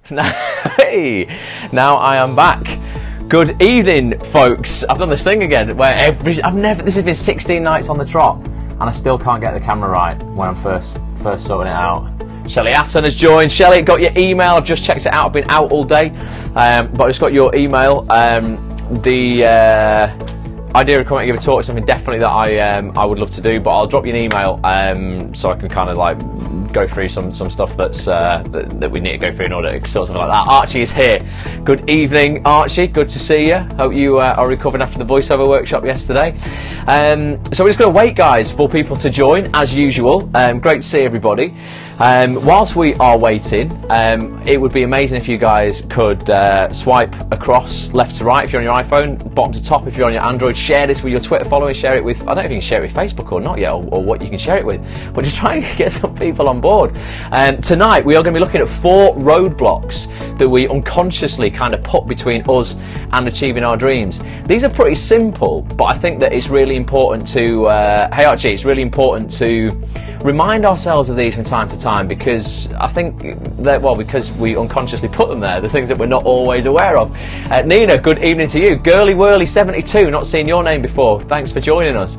Hey, now I am back. Good evening, folks. I've done this thing again where this has been 16 nights on the trot, and I still can't get the camera right when I'm first sorting it out. Shelley Atton has joined. Shelley, got your email. I've just checked it out. I've been out all day, but I just got your email. The idea of coming and give a talk is something definitely that I would love to do, but I'll drop you an email so I can kind of like go through some stuff that's that we need to go through in order to sort something like that. Archie is here. Good evening, Archie. Good to see you. Hope you are recovering after the voiceover workshop yesterday. So we're just going to wait, guys, for people to join as usual. Great to see everybody. Whilst we are waiting, it would be amazing if you guys could swipe across left to right if you're on your iPhone, bottom to top if you're on your Android. Share this with your Twitter followers, share it with, I don't know if you can share it with Facebook or not yet, or what you can share it with, but just try and get some people on board. Tonight we are going to be looking at 4 roadblocks that we unconsciously kind of put between us and achieving our dreams. These are pretty simple, but I think that it's really important to, hey Archie, it's really important to remind ourselves of these from time to time, because I think that, well, because we unconsciously put them there, the things that we're not always aware of. Nina, good evening to you. Girly Whirly 72, not seen your name before. Thanks for joining us.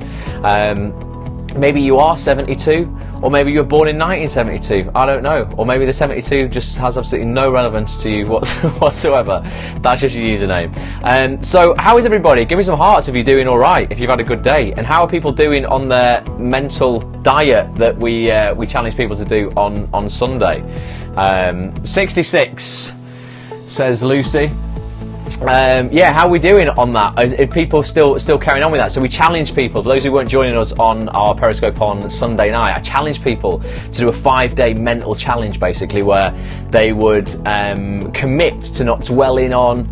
Maybe you are 72, or maybe you were born in 1972. I don't know. Or maybe the 72 just has absolutely no relevance to you whatsoever. That's just your username. So how is everybody? Give me some hearts if you're doing all right, if you've had a good day. And how are people doing on their mental diet that we challenge people to do on Sunday? 66 says Lucy. Yeah, how are we doing on that? Are people still carrying on with that? So we challenge people, for those who weren't joining us on our Periscope on Sunday night, I challenged people to do a 5-day mental challenge, basically, where they would commit to not dwelling on,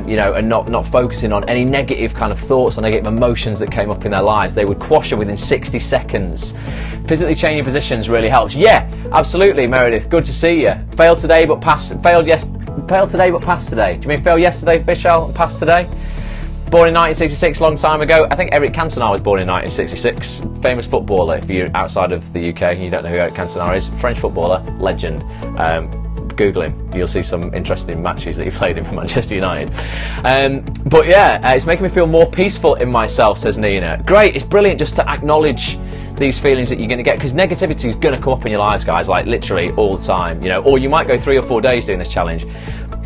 you know, and not focusing on any negative kind of thoughts or negative emotions that came up in their lives. They would quash it within 60 seconds. Physically changing positions really helps. Yeah, absolutely, Meredith. Good to see you. Failed today, but passed. Failed today, but passed today. Do you mean fail yesterday, Vishal, and passed today? Born in 1966, long time ago. I think Eric Cantona was born in 1966. Famous footballer. If you're outside of the UK and you don't know who Eric Cantona is, French footballer, legend. Google him. You'll see some interesting matches that he played in for Manchester United. But yeah, it's making me feel more peaceful in myself, says Nina. Great, it's brilliant just to acknowledge these feelings that you're going to get, because negativity is going to come up in your lives, guys, like literally all the time, you know. Or you might go 3 or 4 days doing this challenge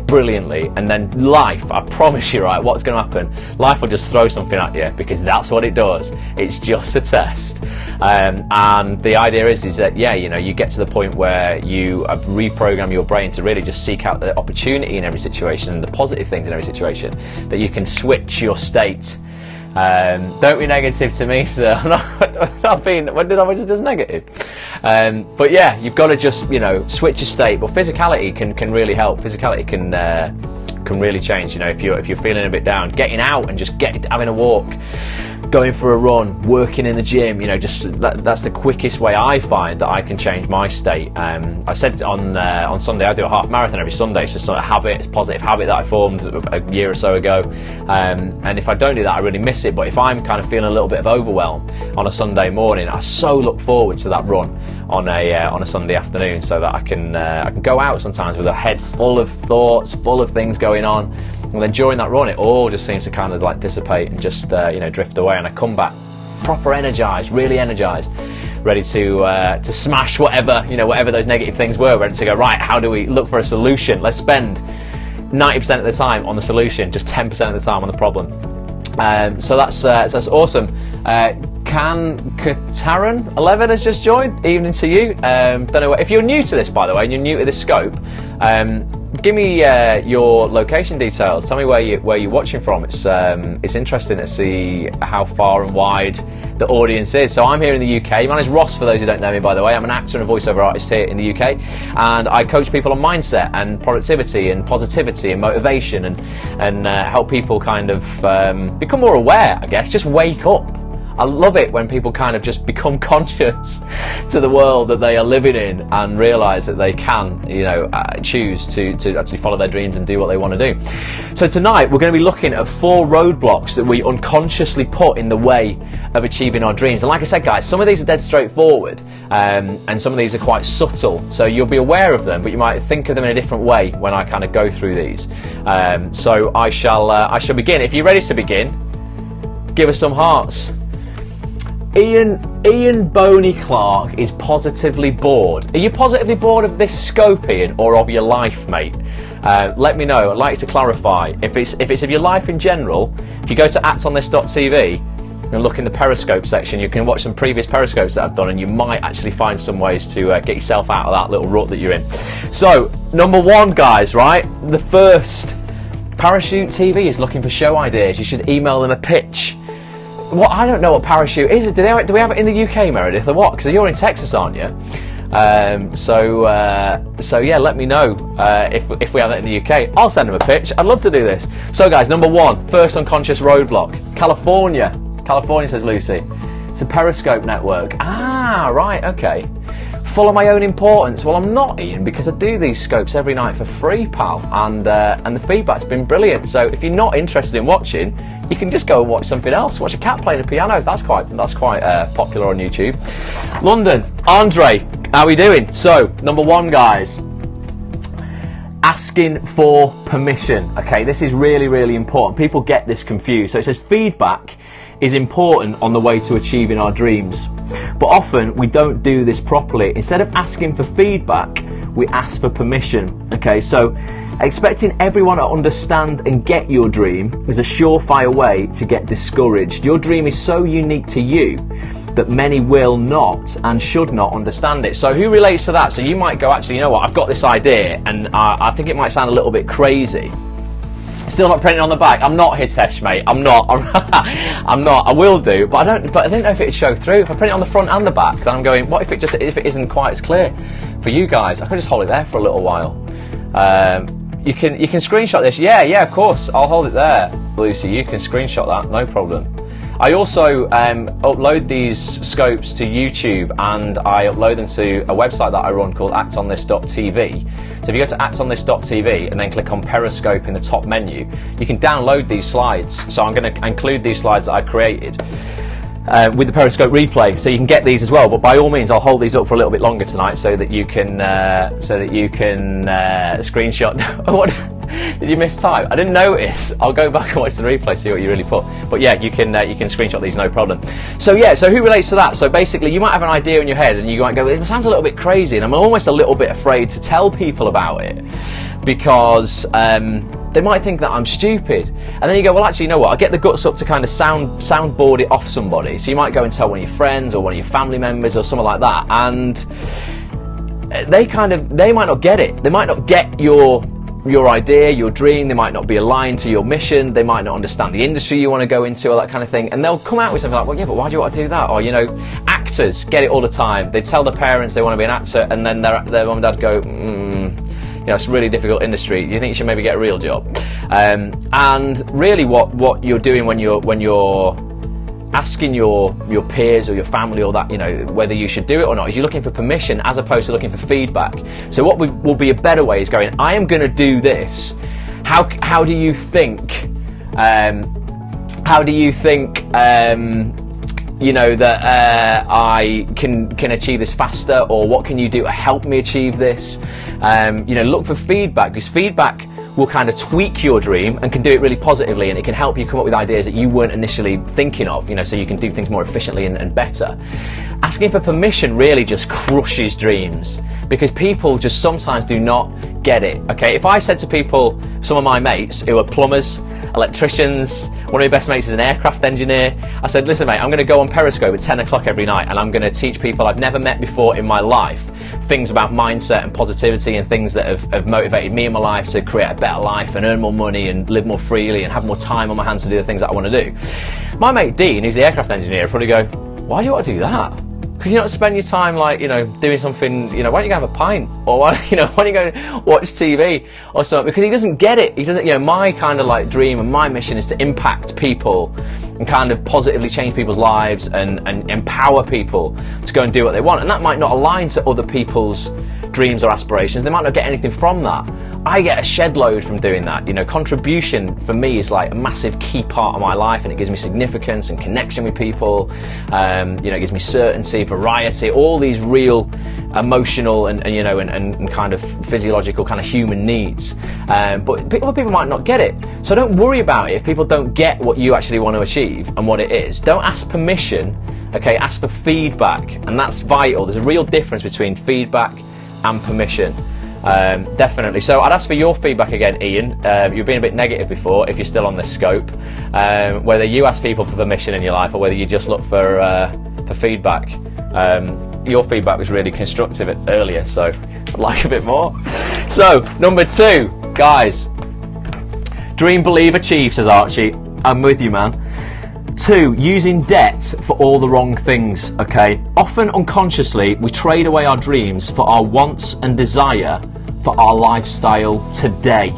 brilliantly, and then life, I promise you, right, what's going to happen? Life will just throw something at you, because that's what it does. It's just a test. And the idea is that, yeah, you know, you get to the point where you reprogram your brain to really just seek out the opportunity in every situation and the positive things in every situation, that you can switch your state. Don't be negative to me, sir. I'm not being, when did I was just negative? But yeah, you've got to just, you know, switch your state. But physicality can really help. Physicality can really change. You know, if you're feeling a bit down, getting out and just having a walk, going for a run, working in the gym, you know, just that's the quickest way I find that I can change my state. I said on Sunday I do a half marathon every Sunday. It's just sort of habit, it's a positive habit that I formed a year or so ago. And if I don't do that, I really miss it. But if I'm kind of feeling a little bit of overwhelm on a Sunday morning, I so look forward to that run on a Sunday afternoon, so that I can go out sometimes with a head full of thoughts, full of things going on. And then during that run, it all just seems to kind of like dissipate and just you know, drift away. And I come back proper energized, really energized, ready to smash whatever, you know, whatever those negative things were. Ready to go, right, how do we look for a solution? Let's spend 90% of the time on the solution, just 10% of the time on the problem. So that's awesome. Can Kataran 11 has just joined. Evening to you. Don't know if you're new to this, by the way, and you're new to this scope. Give me your location details. Tell me where you're watching from. It's interesting to see how far and wide the audience is. So I'm here in the UK. My name is Ross, for those who don't know me, by the way. I'm an actor and a voiceover artist here in the UK, and I coach people on mindset and productivity and positivity and motivation, and help people kind of become more aware, I guess. Just wake up. I love it when people kind of just become conscious to the world that they are living in and realise that they can, choose to actually follow their dreams and do what they want to do. So tonight we're going to be looking at 4 roadblocks that we unconsciously put in the way of achieving our dreams. And like I said, guys, some of these are dead straightforward, and some of these are quite subtle. So you'll be aware of them, but you might think of them in a different way when I kind of go through these. So I shall begin. If you're ready to begin, give us some hearts. Ian Boney Clark is positively bored. Are you positively bored of this scope, Ian, or of your life, mate? Let me know. I'd like you to clarify. If it's of your life in general, if you go to actonthis.tv and look in the Periscope section, you can watch some previous Periscopes that I've done, and you might actually find some ways to get yourself out of that little rut that you're in. So, number 1, guys, right? The first, Parachute TV is looking for show ideas. You should email them a pitch. Well, I don't know what Parachute is. Do we have it in the UK, Meredith, or what? Because you're in Texas, aren't you? So yeah, let me know if we have it in the UK. I'll send them a pitch. I'd love to do this. So, guys, number 1, first unconscious roadblock. California, says Lucy. It's a Periscope network. Ah, right, okay. Full of my own importance. Well, I'm not, Ian, because I do these scopes every night for free, pal, and the feedback's been brilliant. So if you're not interested in watching, you can just go and watch something else. Watch a cat playing a piano. That's quite popular on YouTube. London, Andre, how we doing? So, number 1, guys, asking for permission. Okay, this is really, really important. People get this confused. So it says feedback is important on the way to achieving our dreams, but often we don't do this properly. Instead of asking for feedback, we ask for permission. Okay, so expecting everyone to understand and get your dream is a surefire way to get discouraged. Your dream is so unique to you that many will not and should not understand it. So who relates to that? So you might go, actually, you know what, I've got this idea and I think it might sound a little bit crazy. Still not printing on the back. I'm not, Hitesh, mate. I'm not. I'm not. I will do, but I didn't know if it'd show through. If I print it on the front and the back, then I'm going, what if it isn't quite as clear for you guys? I could just hold it there for a little while. You can screenshot this. Yeah, of course. I'll hold it there, Lucy. You can screenshot that, no problem. I also upload these scopes to YouTube, and I upload them to a website that I run called actonthis.tv. So if you go to actonthis.tv and then click on Periscope in the top menu, you can download these slides. So I'm going to include these slides that I created with the Periscope replay, so you can get these as well. But by all means, I'll hold these up for a little bit longer tonight, so that you can screenshot. What did you miss time? I didn't notice. I'll go back and watch the replay, see what you really put. But yeah, you can screenshot these, no problem. So yeah, so who relates to that? So basically, you might have an idea in your head, and you might go, it sounds a little bit crazy, and I'm almost a little bit afraid to tell people about it because they might think that I'm stupid. And then you go, well, actually, you know what? I get the guts up to kind of soundboard it off somebody. So you might go and tell one of your friends or one of your family members or something like that, and they might not get it. They might not get your idea, your dream. They might not be aligned to your mission. They might not understand the industry you want to go into or that kind of thing. And they'll come out with something like, well, yeah, but why do you want to do that? Or, actors get it all the time. They tell their parents they want to be an actor, and then their mum and dad go, it's a really difficult industry. Do you think you should maybe get a real job? And really what you're doing when you're asking your peers or your family or that, whether you should do it or not, is you're looking for permission as opposed to looking for feedback. So what will be a better way is going, I am going to do this. How do you think? That I can achieve this faster, or what can you do to help me achieve this? Look for feedback, because feedback will kind of tweak your dream and can do it really positively, and it can help you come up with ideas that you weren't initially thinking of, so you can do things more efficiently and better. Asking for permission really just crushes dreams, because people just sometimes do not get it. Okay, if I said to people, some of my mates who are plumbers, electricians, one of my best mates is an aircraft engineer, I said, listen mate, I'm going to go on Periscope at 10 o'clock every night, and I'm going to teach people I've never met before in my life things about mindset and positivity, and things that have motivated me in my life to create a better life and earn more money and live more freely and have more time on my hands to do the things that I want to do. My mate Dean, who's the aircraft engineer, will probably go, why do you want to do that? Could you not spend your time, like, you know, doing something, you know, why don't you go have a pint? Or why, you know, why don't you go watch TV or something? Because he doesn't get it. He doesn't, you know, my kind of like dream and my mission is to impact people and kind of positively change people's lives and empower people to go and do what they want. And that might not align to other people's dreams or aspirations. They might not get anything from that. I get a shed load from doing that. You know, contribution for me is like a massive key part of my life, and it gives me significance and connection with people. You know, it gives me certainty, variety, all these real emotional and you know, and kind of physiological kind of human needs. But other people might not get it. So don't worry about it if people don't get what you actually want to achieve and what it is. Don't ask permission, okay? Ask for feedback, and that's vital. There's a real difference between feedback and permission. Definitely. So I'd ask for your feedback again, Ian. You've been a bit negative before, if you're still on this scope. Whether you ask people for permission in your life or whether you just look for feedback. Your feedback was really constructive earlier, so I'd like a bit more. So, number 2, guys. Dream, believe, achieve, says Archie. I'm with you, man. 2, using debt for all the wrong things, okay? Often unconsciously, we trade away our dreams for our wants and desire for our lifestyle today,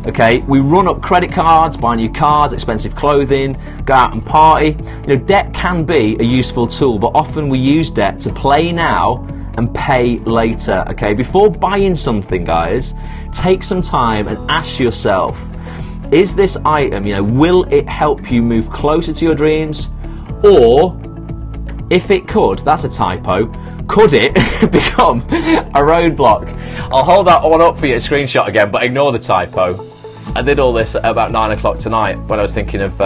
okay? We run up credit cards, buy new cars, expensive clothing, go out and party. You know, debt can be a useful tool, but often we use debt to play now and pay later, okay? Before buying something, guys, take some time and ask yourself, is this item, you know, will it help you move closer to your dreams? Or, if it could, that's a typo, could it become a roadblock? I'll hold that one up for you, a screenshot again, but ignore the typo. I did all this at about 9 o'clock tonight when I was thinking of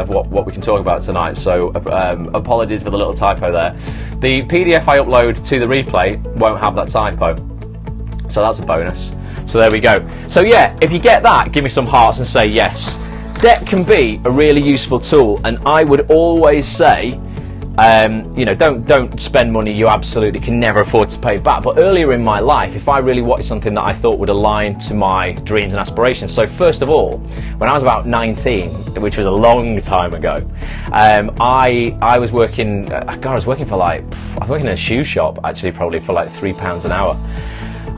what we can talk about tonight, so apologies for the little typo there. The PDF I upload to the replay won't have that typo, so that's a bonus. So there we go. So yeah, if you get that, give me some hearts and say yes. Debt can be a really useful tool, and I would always say, you know, don't spend money you absolutely can never afford to pay back. But earlier in my life, if I really wanted something that I thought would align to my dreams and aspirations, so first of all, when I was about 19, which was a long time ago, I was working, God, I was working in a shoe shop, actually, probably for like £3 an hour.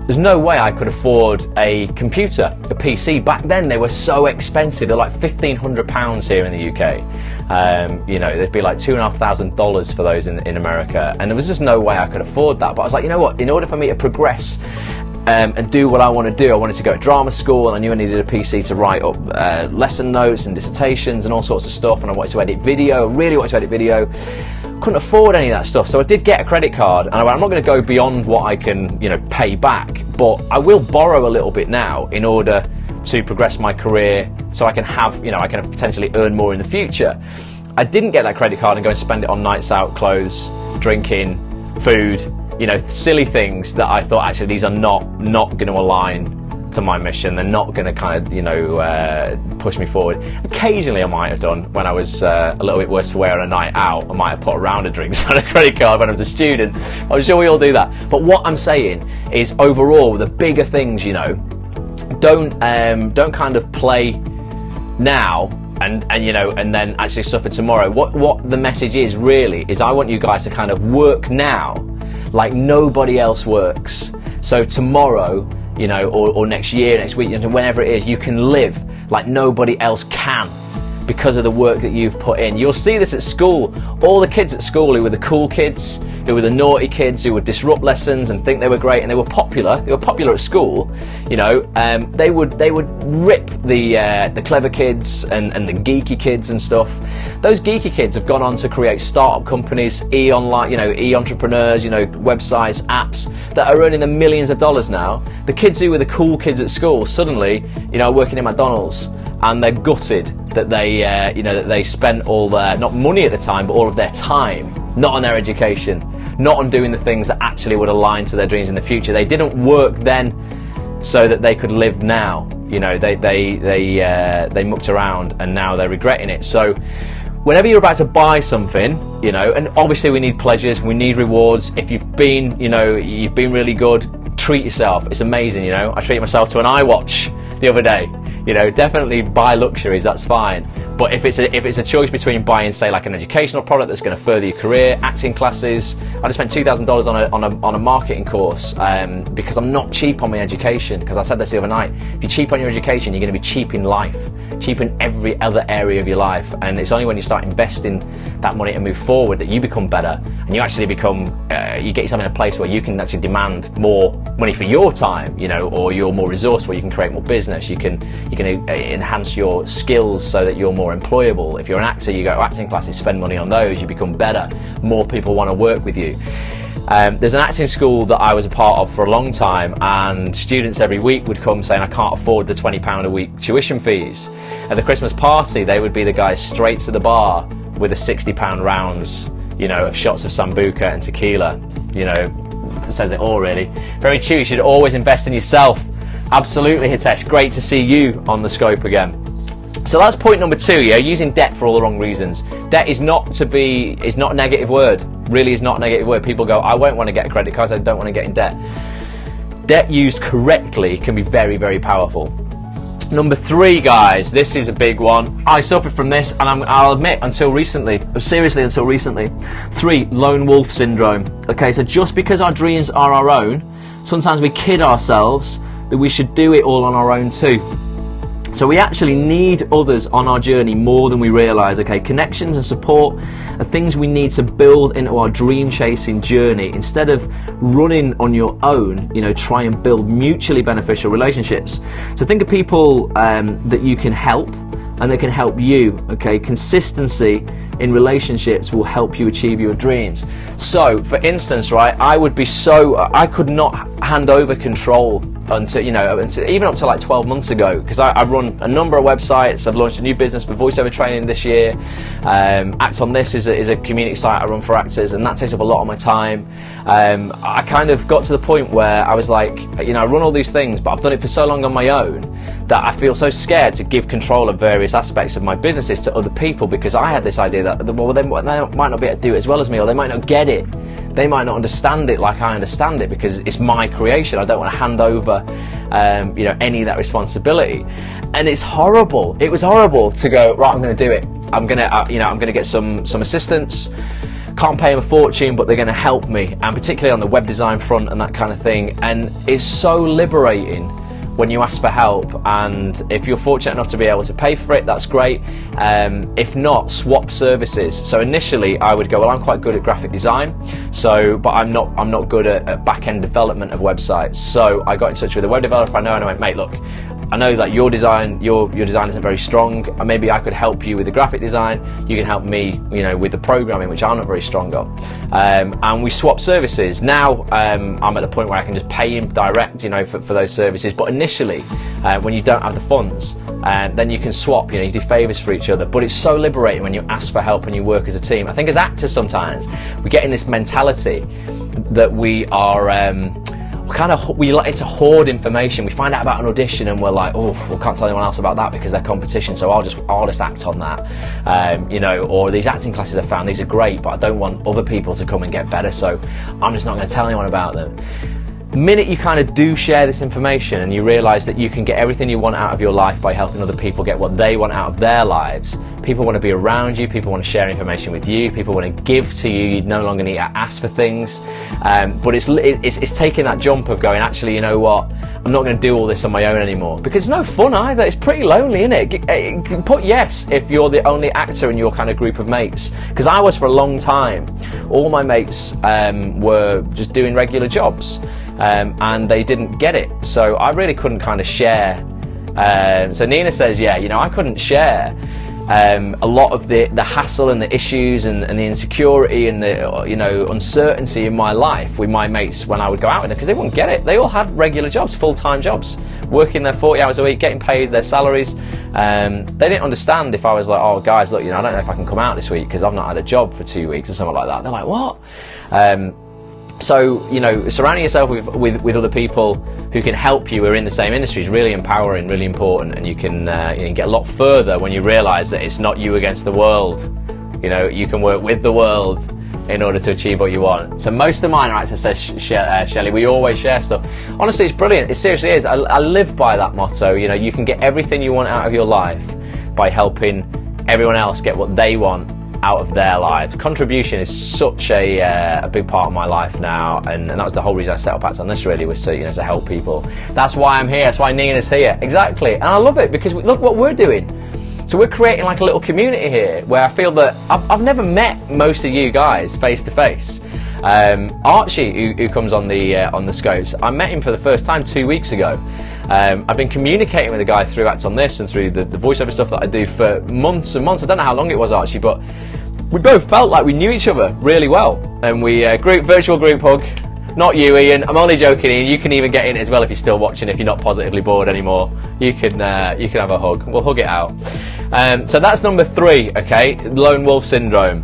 There's no way I could afford a computer, a PC. Back then they were so expensive. They're like £1,500 here in the UK. You know, they'd be like $2,500 for those in America. And there was just no way I could afford that. But I was like, you know what, in order for me to progress and do what I want to do, I wanted to go to drama school, and I knew I needed a PC to write up lesson notes and dissertations and all sorts of stuff. And I wanted to edit video, really wanted to edit video. Couldn't afford any of that stuff, so I did get a credit card, and I went, I'm not going to go beyond what I can, you know, pay back, but I will borrow a little bit now in order to progress my career, so I can have, you know, I can potentially earn more in the future. I didn't get that credit card and go and spend it on nights out, clothes, drinking, food, you know, silly things that I thought actually these are not going to align to my mission. They're not going to kind of, you know, push me forward. Occasionally I might have done when I was a little bit worse for wear on a night out. I might have put a round of drinks on a credit card when I was a student. I'm sure we all do that. But what I'm saying is, overall, the bigger things, you know, don't kind of play now and you know, and then actually suffer tomorrow. What the message is really is, I want you guys to kind of work now like nobody else works. So tomorrow, you know, or next year, next week, whenever it is, you can live like nobody else can because of the work that you've put in. You'll see this at school. All the kids at school who were the cool kids, who were the naughty kids, who would disrupt lessons and think they were great, and they were popular at school, you know, they would rip the clever kids and the geeky kids and stuff. Those geeky kids have gone on to create startup companies, e-entrepreneurs, you know, websites, apps that are earning them millions of dollars now. The kids who were the cool kids at school suddenly, you know, working in McDonald's, and they're gutted that they, you know, that they spent all their, not money at the time, but all of their time, not on their education, not on doing the things that actually would align to their dreams in the future. They didn't work then so that they could live now. You know, they mucked around, and now they're regretting it. So whenever you're about to buy something, you know, and obviously we need pleasures, we need rewards. If you've been, you know, you've been really good, treat yourself. It's amazing, you know. I treated myself to an iWatch the other day. You know, definitely buy luxuries, that's fine. But if it's a choice between buying, say, like an educational product that's going to further your career, acting classes, I just spent $2,000 on a marketing course because I'm not cheap on my education. Because I said this the other night, if you're cheap on your education, you're going to be cheap in life, cheap in every other area of your life. And it's only when you start investing that money to move forward that you become better, and you actually become, you get yourself in a place where you can actually demand more money for your time, you know, or you're more resourceful. You can create more business. You can enhance your skills so that you're more employable. If you're an actor, you go to acting classes, spend money on those, you become better. More people want to work with you. There's an acting school that I was a part of for a long time, and students every week would come saying, I can't afford the £20 a week tuition fees. At the Christmas party, they would be the guys straight to the bar with a £60 rounds, you know, of shots of Sambuca and tequila. You know, it says it all really. Very true, you should always invest in yourself. Absolutely, Hitesh, great to see you on the scope again. So that's point number 2, yeah, using debt for all the wrong reasons. Debt is not a negative word, really is not a negative word. People go, I won't want to get a credit card, I don't want to get in debt. Debt used correctly can be very, very powerful. Number 3, guys, this is a big one. I suffered from this, and I'll admit, until recently, 3, lone wolf syndrome. Okay, so just because our dreams are our own, sometimes we kid ourselves that we should do it all on our own too. So we actually need others on our journey more than we realise, okay? Connections and support are things we need to build into our dream chasing journey. Instead of running on your own, you know, try and build mutually beneficial relationships. So think of people that you can help and they can help you, okay? Consistency in relationships will help you achieve your dreams. So, for instance, right, I could not hand over control until, you know, even up to like 12 months ago, because I run a number of websites. I've launched a new business for voiceover training this year. Act On This is a community site I run for actors, and that takes up a lot of my time. I kind of got to the point where I was like, you know, I run all these things, but I've done it for so long on my own that I feel so scared to give control of various aspects of my businesses to other people, because I had this idea that, well, they might not be able to do it as well as me, or they might not get it. They might not understand it like I understand it, because it's my creation. I don't want to hand over, you know, any of that responsibility. And it's horrible. It was horrible to go, right, I'm going to do it. I'm going to, you know, I'm going to get some assistants. Can't pay them a fortune, but they're going to help me, and particularly on the web design front and that kind of thing. And it's so liberating when you ask for help, and if you're fortunate enough to be able to pay for it, that's great. If not, swap services. So initially I would go, well, I'm quite good at graphic design, but I'm not good at back-end development of websites. So I got in touch with a web developer I know, and I went, mate, look, I know that your design isn't very strong, and maybe I could help you with the graphic design, you can help me, you know, with the programming, which I'm not very strong on. And we swap services. Now I'm at the point where I can just pay him direct, you know, for those services. But initially, when you don't have the funds, then you can swap, you know, you do favours for each other. But it's so liberating when you ask for help and you work as a team. I think as actors sometimes, we get in this mentality that we are, we like to hoard information. We find out about an audition and we're like, oh, we can't tell anyone else about that because they're competition, so I'll just act on that. You know, or these acting classes I found, these are great, but I don't want other people to come and get better, so I'm just not going to tell anyone about them. The minute you kind of do share this information and you realise that you can get everything you want out of your life by helping other people get what they want out of their lives, people want to be around you, people want to share information with you, people want to give to you, you no longer need to ask for things. But it's taking that jump of going, actually, you know what, I'm not going to do all this on my own anymore, because it's no fun either. It's pretty lonely, isn't it? Put yes if you're the only actor in your kind of group of mates, because I was for a long time. All my mates were just doing regular jobs, and they didn't get it, so I really couldn't kind of share. So Nina says, yeah, you know, I couldn't share a lot of the hassle and the issues and the insecurity and the, you know, uncertainty in my life with my mates when I would go out with them, because they wouldn't get it. They all had regular jobs, full-time jobs, working their 40 hours a week, getting paid their salaries. They didn't understand if I was like, oh guys, look, you know, I don't know if I can come out this week because I've not had a job for 2 weeks or something like that. They're like, what? So, you know, surrounding yourself with other people who can help you, who are in the same industry, is really empowering, really important, and you can get a lot further when you realise that it's not you against the world. You know, you can work with the world in order to achieve what you want. So most of mine are actors, says Shelley, we always share stuff. Honestly, it's brilliant. It seriously is. I live by that motto. You know, you can get everything you want out of your life by helping everyone else get what they want out of their lives. Contribution is such a big part of my life now, and that was the whole reason I set up Acts on this, really, was to, to help people. That's why I'm here, that's why Nina's here, exactly. And I love it, because look what we're doing. So we're creating like a little community here, where I feel that I've never met most of you guys face to face. Archie, who comes on the scopes, I met him for the first time 2 weeks ago. I've been communicating with the guy through Acts on This and through the voiceover stuff that I do for months and months. I don't know how long it was, Archie, but we both felt like we knew each other really well. And we virtual group hug. Not you, Ian. I'm only joking, Ian. You can even get in it as well if you're still watching. If you're not positively bored anymore, you can have a hug. We'll hug it out. So that's number 3. Okay, lone wolf syndrome.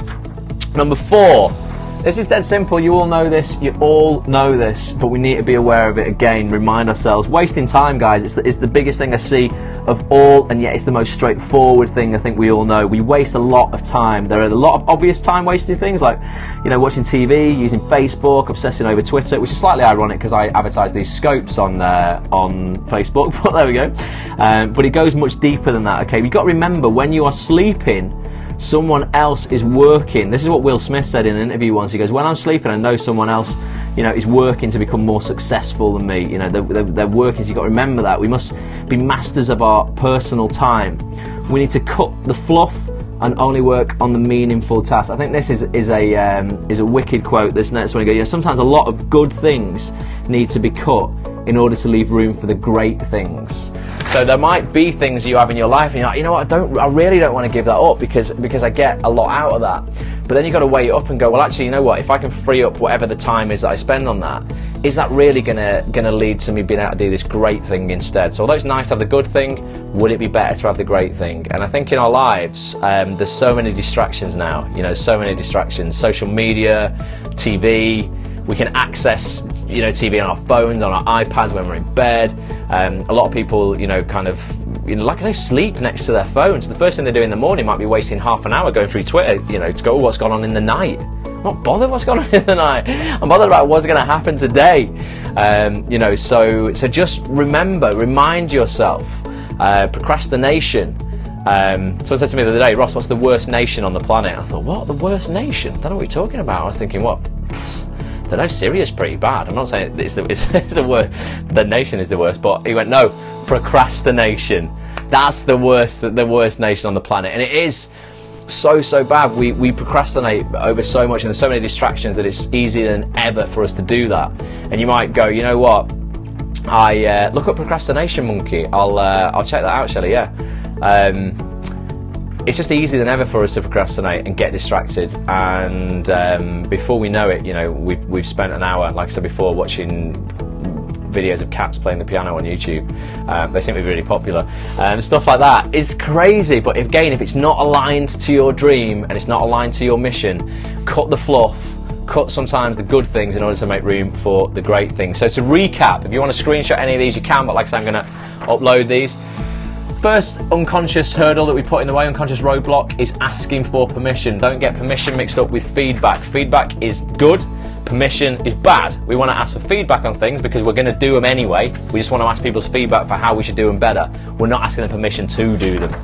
Number 4. This is dead simple. You all know this. You all know this, but we need to be aware of it again. Remind ourselves. Wasting time, guys. It's the biggest thing I see of all, and yet it's the most straightforward thing I think we all know. We waste a lot of time. There are a lot of obvious time-wasting things, like watching TV, using Facebook, obsessing over Twitter, which is slightly ironic because I advertise these scopes on Facebook. But there we go. But it goes much deeper than that. Okay, you've got to remember, when you are sleeping, someone else is working. This is what Will Smith said in an interview once. He goes, when I'm sleeping, I know someone else, is working to become more successful than me. They're working. So you've got to remember that. We must be masters of our personal time. We need to cut the fluff and only work on the meaningful tasks. I think this is a wicked quote. This next one, sometimes a lot of good things need to be cut in order to leave room for the great things. So there might be things you have in your life and you're like, you know what, I really don't want to give that up because I get a lot out of that. But then you've got to weigh it up and go, well, actually, you know what, if I can free up whatever the time is that I spend on that, is that really gonna lead to me being able to do this great thing instead? So although it's nice to have the good thing, would it be better to have the great thing? And I think in our lives, there's so many distractions now. So many distractions. Social media, TV. We can access, TV on our phones, on our iPads when we're in bed. A lot of people, like I say, sleep next to their phones. The first thing they do in the morning might be wasting half an hour going through Twitter, to go, what's gone on in the night. I'm not bothered what's going on in the night. I'm bothered about what's going to happen today. So just remind yourself. Procrastination. Someone said to me the other day, Ross, what's the worst nation on the planet? I thought, what, the worst nation? I don't know what you're talking about. I was thinking, what? I know Syria's pretty bad. I'm not saying it's the worst. The nation is the worst, but he went, no, procrastination. That's the worst nation on the planet, and it is so bad. We procrastinate over so much, and there's so many distractions that it's easier than ever for us to do that. And you might go, you know what? I look up procrastination monkey. I'll check that out, shall I? Yeah. It's just easier than ever for us to procrastinate and get distracted, and before we know it, we've spent an hour, like I said before, watching videos of cats playing the piano on YouTube. They seem to be really popular. Stuff like that is crazy, but if it's not aligned to your dream and it's not aligned to your mission, cut the fluff. Cut sometimes the good things in order to make room for the great things. So to recap, if you want to screenshot any of these, you can, but like I said, I'm going to upload these. First unconscious hurdle that we put in the way, unconscious roadblock, is asking for permission. Don't get permission mixed up with feedback. Feedback is good, permission is bad. We want to ask for feedback on things because we're going to do them anyway. We just want to ask people's feedback for how we should do them better. We're not asking them permission to do them.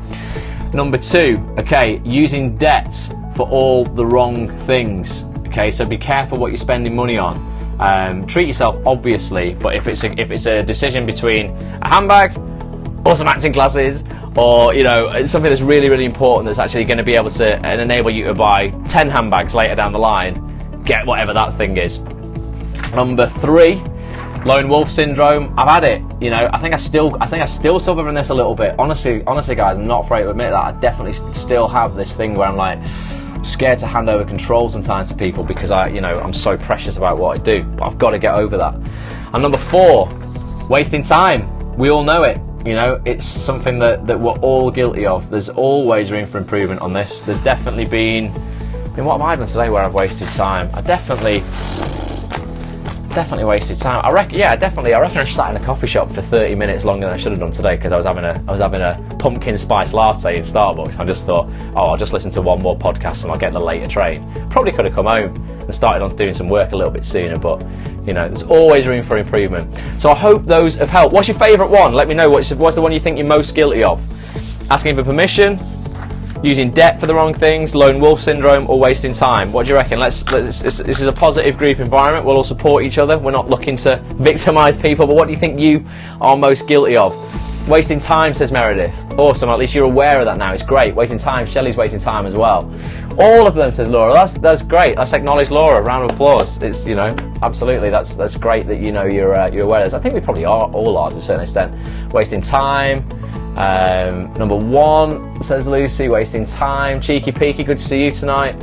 Number 2, okay, using debt for all the wrong things. Okay, so be careful what you're spending money on. Treat yourself, obviously, but if it's a decision between a handbag or some acting classes, or something that's really important that's actually going to be able to enable you to buy 10 handbags later down the line, get whatever that thing is. Number 3, lone wolf syndrome. I've had it. I think I still suffer from this a little bit. Honestly, guys, I'm not afraid to admit that. I definitely still have this thing where I'm like scared to hand over control sometimes to people because I'm so precious about what I do. But I've got to get over that. And number 4, wasting time. We all know it. It's something that we're all guilty of. There's always room for improvement on this. There's definitely been, what have I done today where I've wasted time? I definitely wasted time. I reckon I sat in a coffee shop for 30 minutes longer than I should have done today because I was having a pumpkin spice latte in Starbucks. I just thought, I'll just listen to one more podcast and I'll get the later train. Probably could have come home and started on doing some work a little bit sooner, but there's always room for improvement. So I hope those have helped. What's your favourite one? Let me know. What's the one you think you're most guilty of? Asking for permission, using debt for the wrong things, lone wolf syndrome, or wasting time. What do you reckon? This is a positive group environment. We'll all support each other. We're not looking to victimise people, but what do you think you are most guilty of? Wasting time, says Meredith. Awesome, at least you're aware of that now. It's great. Wasting time. Shelley's wasting time as well. All of them, says Laura. That's great. Let's acknowledge Laura. Round of applause. It's, you know, absolutely. That's great that you know you're aware of this. I think we probably all are to a certain extent. Wasting time. Number 1, says Lucy. Wasting time. Cheeky peeky. Good to see you tonight.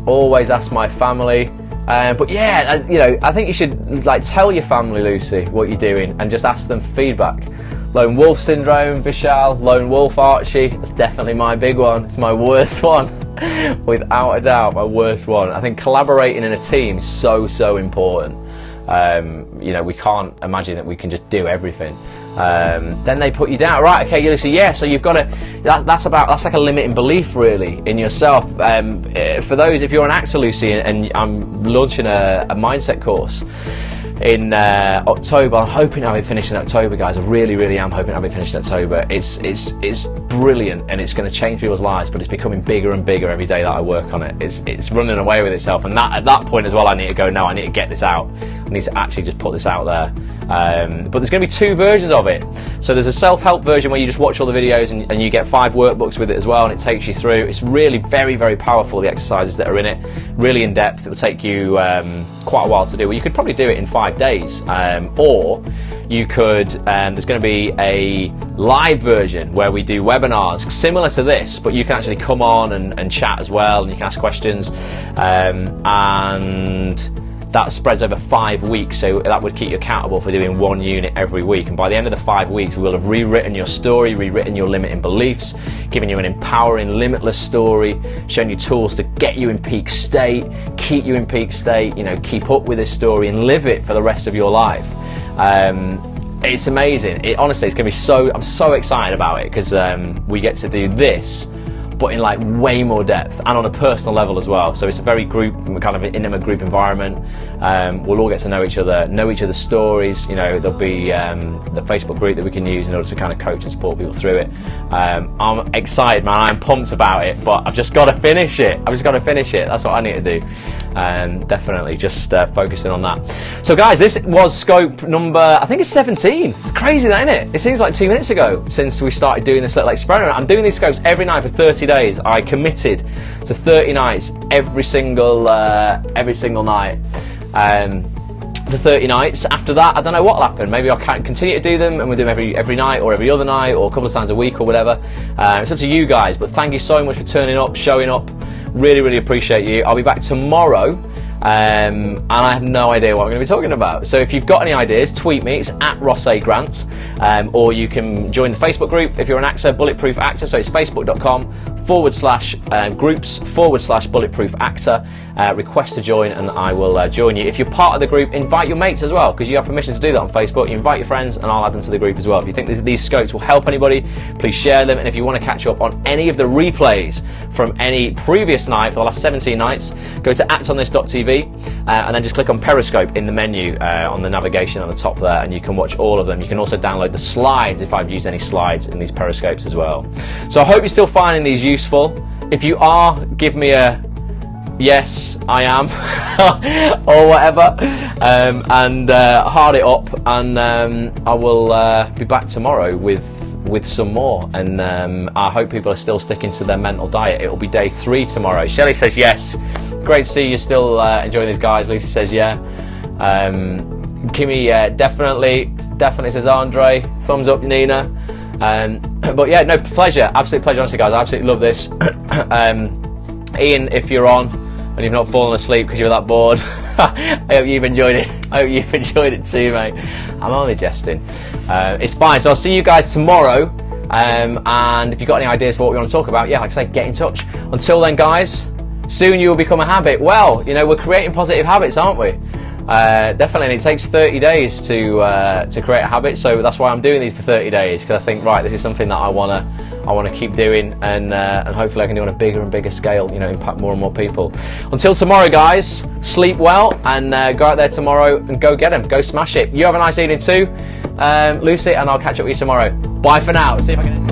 Always ask my family. But yeah, you know, I think you should like tell your family, Lucy, what you're doing, and just ask them for feedback. Lone wolf syndrome, Vishal, lone wolf Archie. That's definitely my big one. It's my worst one, without a doubt, my worst one. I think collaborating in a team is so important. You know, we can't imagine that we can just do everything. Then they put you down, right? Okay, Lucy. Yeah, so you've got to. That's like a limiting belief, really, in yourself. For those, if you're an actor, Lucy, and I'm launching a mindset course in October. I'm hoping to have it finished in October, guys. I really am hoping to have it finished in October. It's brilliant, and it's going to change people's lives, but it's becoming bigger and bigger every day that I work on it. It's running away with itself, and at that point as well, I need to go, no, I need to get this out. I need to actually just put this out there. But there's going to be 2 versions of it. So there's a self-help version where you just watch all the videos and you get 5 workbooks with it as well, and it takes you through. It's really very powerful, the exercises that are in it, really in depth. It will take you quite a while to do. Well, you could probably do it in 5 days, or you could, there's going to be a live version where we do webinars similar to this, but you can actually come on and chat as well, and you can ask questions, and that spreads over 5 weeks, so that would keep you accountable for doing 1 unit every week. And by the end of the 5 weeks, we will have rewritten your story, rewritten your limiting beliefs, giving you an empowering, limitless story, showing you tools to get you in peak state, keep you in peak state, you know, keep up with this story and live it for the rest of your life. It's amazing. Honestly, it's going to be so. I'm so excited about it because we get to do this, but in like way more depth and on a personal level as well. So it's a very kind of an intimate group environment. We'll all get to know each other's stories. You know, there'll be the Facebook group that we can use in order to kind of coach and support people through it. I'm excited, man. I'm pumped about it, but I've just got to finish it. That's what I need to do. Definitely just focusing on that. So guys, this was scope number, I think it's 17. It's crazy, that, isn't it? It seems like 2 minutes ago since we started doing this little experiment. I'm doing these scopes every night for 30 days. I committed to 30 nights every single night. For 30 nights. After that, I don't know what will happen. Maybe I'll continue to do them, and we'll do them every night, or every other night, or a couple of times a week, or whatever. It's up to you guys, but thank you so much for turning up, showing up. Really appreciate you. I'll be back tomorrow, and I have no idea what I'm going to be talking about. So if you've got any ideas, tweet me. It's at Ross A. Grant, or you can join the Facebook group if you're an actor, Bulletproof Actor. So it's facebook.com/groups/Bulletproof Actor. Request to join, and I will join you. If you're part of the group, invite your mates as well, because you have permission to do that on Facebook. You invite your friends, and I'll add them to the group as well. If you think these scopes will help anybody, please share them. And if you want to catch up on any of the replays from any previous night for the last 17 nights, go to actonthis.tv and then just click on Periscope in the menu on the navigation on the top there, and you can watch all of them. You can also download the slides if I've used any slides in these Periscopes as well. So I hope you're still finding these useful. If you are, give me a yes, I am, or whatever, and hard it up, and I will be back tomorrow with some more, and I hope people are still sticking to their mental diet. It will be day 3 tomorrow. Shelley says yes. Great to see you still enjoying these guys. Lucy says yeah. Kimmy definitely says Andre. Thumbs up, Nina. But yeah, no, pleasure, absolute pleasure, honestly guys. I absolutely love this. Ian, if you're on and you've not fallen asleep because you were that bored, I hope you've enjoyed it. I hope you've enjoyed it too, mate. I'm only jesting. It's fine. So I'll see you guys tomorrow. And if you've got any ideas for what we want to talk about, yeah, like I say, get in touch. Until then, guys, soon you will become a habit. Well, you know, we're creating positive habits, aren't we? Definitely, and it takes 30 days to create a habit. So that's why I'm doing these for 30 days, because I think, right, this is something that I want to keep doing, and hopefully I can do on a bigger and bigger scale, you know, impact more and more people. Until tomorrow, guys, sleep well, and go out there tomorrow and go get them, go smash it. You have a nice evening too, Lucy, and I'll catch up with you tomorrow. Bye for now. See if I can